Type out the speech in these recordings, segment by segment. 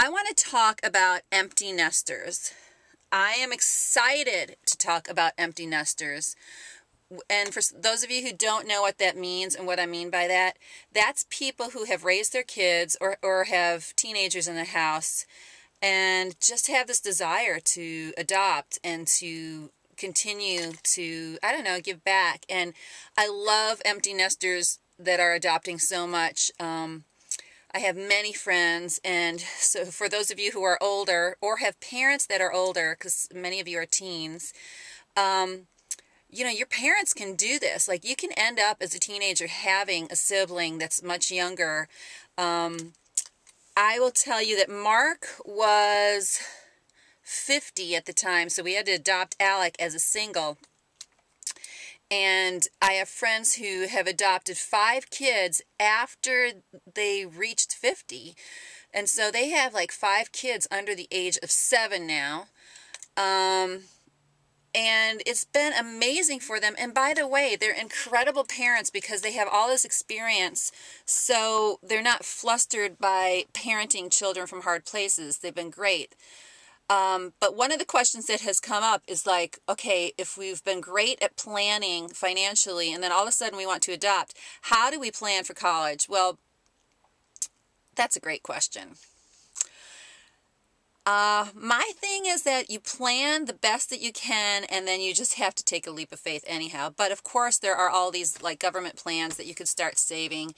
I want to talk about empty nesters. I am excited to talk about empty nesters. And for those of you who don't know what that means and what I mean by that, that's people who have raised their kids or have teenagers in the house and just have this desire to adopt and to continue to, I don't know, give back. And I love empty nesters that are adopting so much. I have many friends, and so for those of you who are older or have parents that are older, because many of you are teens, your parents can do this. Like, you can end up as a teenager having a sibling that's much younger. I will tell you that Mark was 50 at the time, so we had to adopt Alec as a single. And I have friends who have adopted 5 kids after they reached 50. And so they have like 5 kids under the age of 7 now. And it's been amazing for them. And by the way, they're incredible parents because they have all this experience. So they're not flustered by parenting children from hard places. They've been great. But one of the questions that has come up is like, okay, if we've been great at planning financially and then all of a sudden we want to adopt, how do we plan for college? Well, that's a great question. My thing is that you plan the best that you can and then you just have to take a leap of faith anyhow. But of course there are all these like government plans that you could start saving,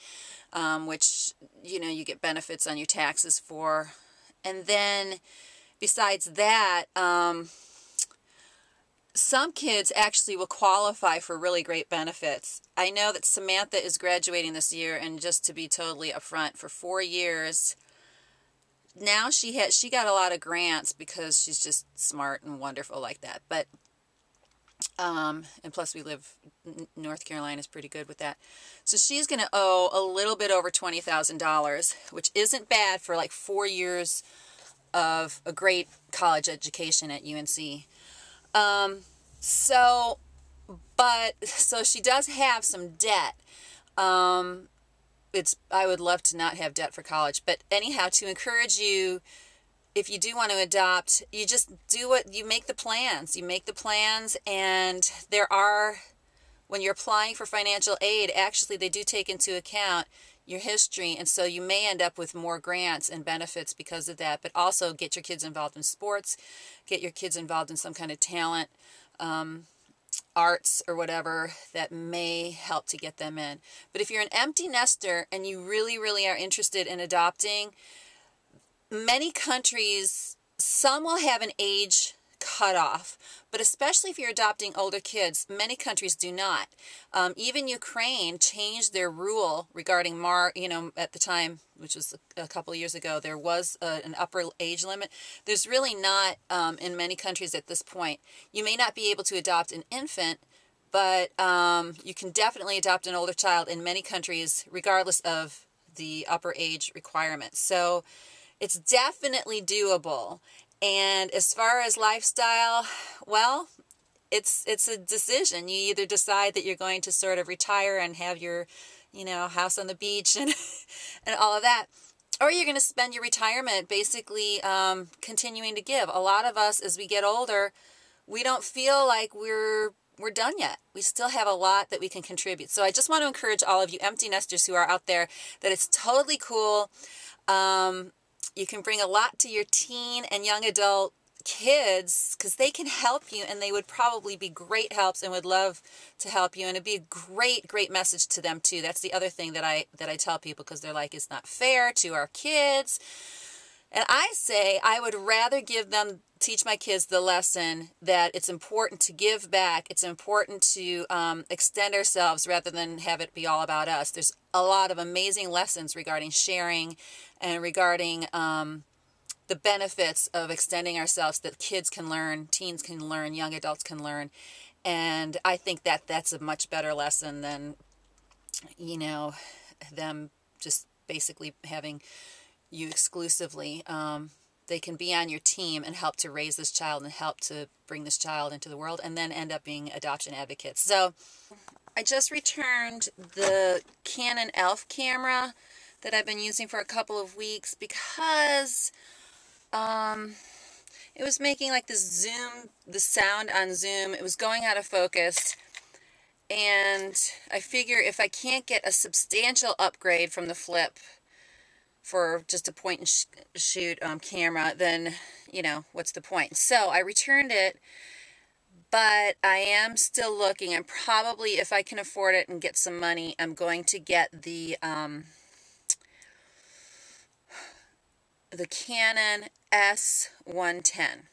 which, you get benefits on your taxes for. And then besides that, some kids actually will qualify for really great benefits. I know that Samantha is graduating this year, and just to be totally upfront, for 4 years, now she got a lot of grants because she's just smart and wonderful like that. But, and plus North Carolina is pretty good with that. So she's going to owe a little bit over $20,000, which isn't bad for like 4 years of a great college education at UNC. So she does have some debt. I would love to not have debt for college, but anyhow, to encourage you, if you do want to adopt, you just you make the plans. You make the plans, and when you're applying for financial aid, actually they do take into account your history, and so you may end up with more grants and benefits because of that. But also get your kids involved in sports, get your kids involved in some kind of talent, arts or whatever that may help to get them in. But if you're an empty nester and you really, really are interested in adopting, many countries, some will have an age cutoff, but especially if you're adopting older kids, many countries do not. Even Ukraine changed their rule regarding at the time, which was a couple of years ago, there was an upper age limit. There's really not in many countries at this point. You may not be able to adopt an infant, but you can definitely adopt an older child in many countries, regardless of the upper age requirements. So it's definitely doable. And as far as lifestyle, well, it's a decision. You either decide that you're going to sort of retire and have your, house on the beach and and all of that, or you're going to spend your retirement basically continuing to give. A lot of us, as we get older, we don't feel like we're done yet. We still have a lot that we can contribute. So I just want to encourage all of you empty nesters who are out there that it's totally cool. You can bring a lot to your teen and young adult kids because they can help you, and they would probably be great helps and would love to help you, and it'd be a great, great message to them too. That's the other thing that I tell people, because they're like, it's not fair to our kids. And I say I would rather teach my kids the lesson that it's important to give back. It's important to extend ourselves rather than have it be all about us. There's a lot of amazing lessons regarding sharing and regarding the benefits of extending ourselves that kids can learn, teens can learn, young adults can learn. And I think that that's a much better lesson than, them just basically having you exclusively. They can be on your team and help to raise this child and help to bring this child into the world, and then end up being adoption advocates. So I just returned the Canon ELPH camera that I've been using for a couple of weeks because it was making like the sound on Zoom. It was going out of focus. And I figure if I can't get a substantial upgrade from the Flip for just a point and shoot camera, then, what's the point? So I returned it, but I am still looking. I'm probably, if I can afford it and get some money, I'm going to get the Canon S110.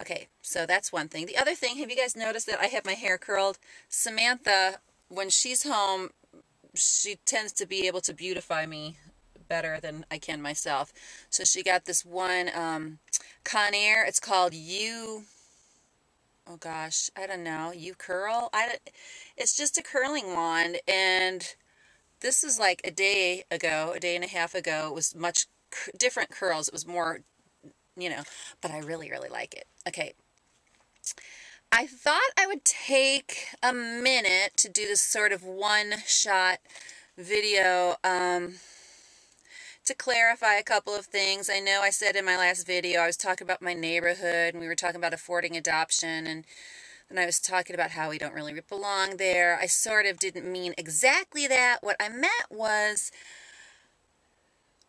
Okay, so that's one thing. The other thing, have you guys noticed that I have my hair curled? Samantha, when she's home, she tends to be able to beautify me better than I can myself. So she got this one Conair. It's called You Curl. It's just a curling wand, and this is like a day and a half ago. It was much different curls. It was more, but I really, really like it. Okay. I thought I would take a minute to do this sort of one-shot video to clarify a couple of things. I know I said in my last video I was talking about my neighborhood, and we were talking about affording adoption, and I was talking about how we don't really belong there. I sort of didn't mean exactly that. What I meant was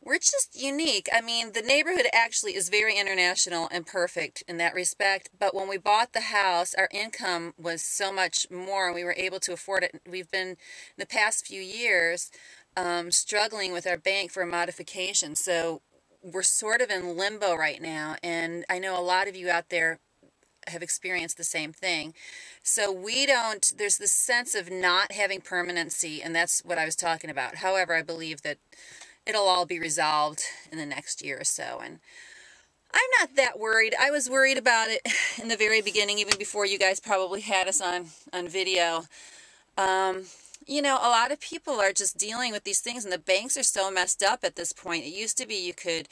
we're just unique. I mean, the neighborhood actually is very international and perfect in that respect. But when we bought the house, our income was so much more, and we were able to afford it. We've been, in the past few years, struggling with our bank for a modification. So we're sort of in limbo right now. And I know a lot of you out there have experienced the same thing. So there's this sense of not having permanency, and that's what I was talking about. However, I believe that it'll all be resolved in the next year or so. And I'm not that worried. I was worried about it in the very beginning, even before you guys probably had us on video. A lot of people are just dealing with these things, and the banks are so messed up at this point. It used to be you could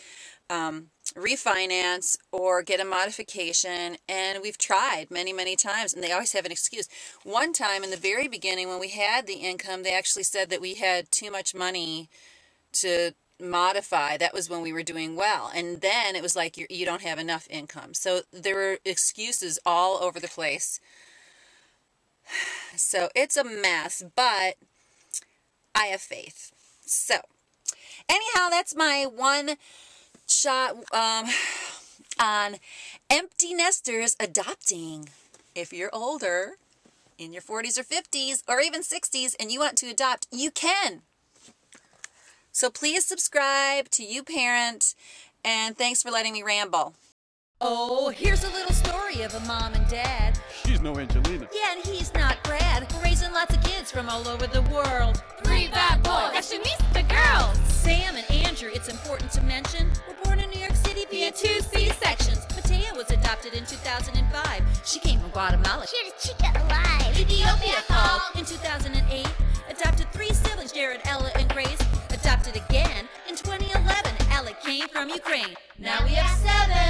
refinance or get a modification, and we've tried many, many times, and they always have an excuse. One time in the very beginning when we had the income, they actually said that we had too much money to modify. That was when we were doing well, and then it was like you don't have enough income. So there were excuses all over the place. So it's a mess, but I have faith. So anyhow, that's my one shot on empty nesters adopting. If you're older, in your 40s or 50s or even 60s, and you want to adopt, you can. So please subscribe to YouParent, and thanks for letting me ramble. Oh, here's a little story of a mom and dad. She's no Angelina. Yeah, and he's not Brad. We're raising lots of kids from all over the world. 3 bad boys. Fashionista girls. Sam and Andrew, it's important to mention, were born in New York City via 2 C-sections. Matea was adopted in 2005. She came from Guatemala. She's a chica alive. Ethiopia called in 2008. Adopted 3 siblings, Jared, Ella, and Grace. Adopted again in 2011. Alec came from Ukraine. Now we have 7.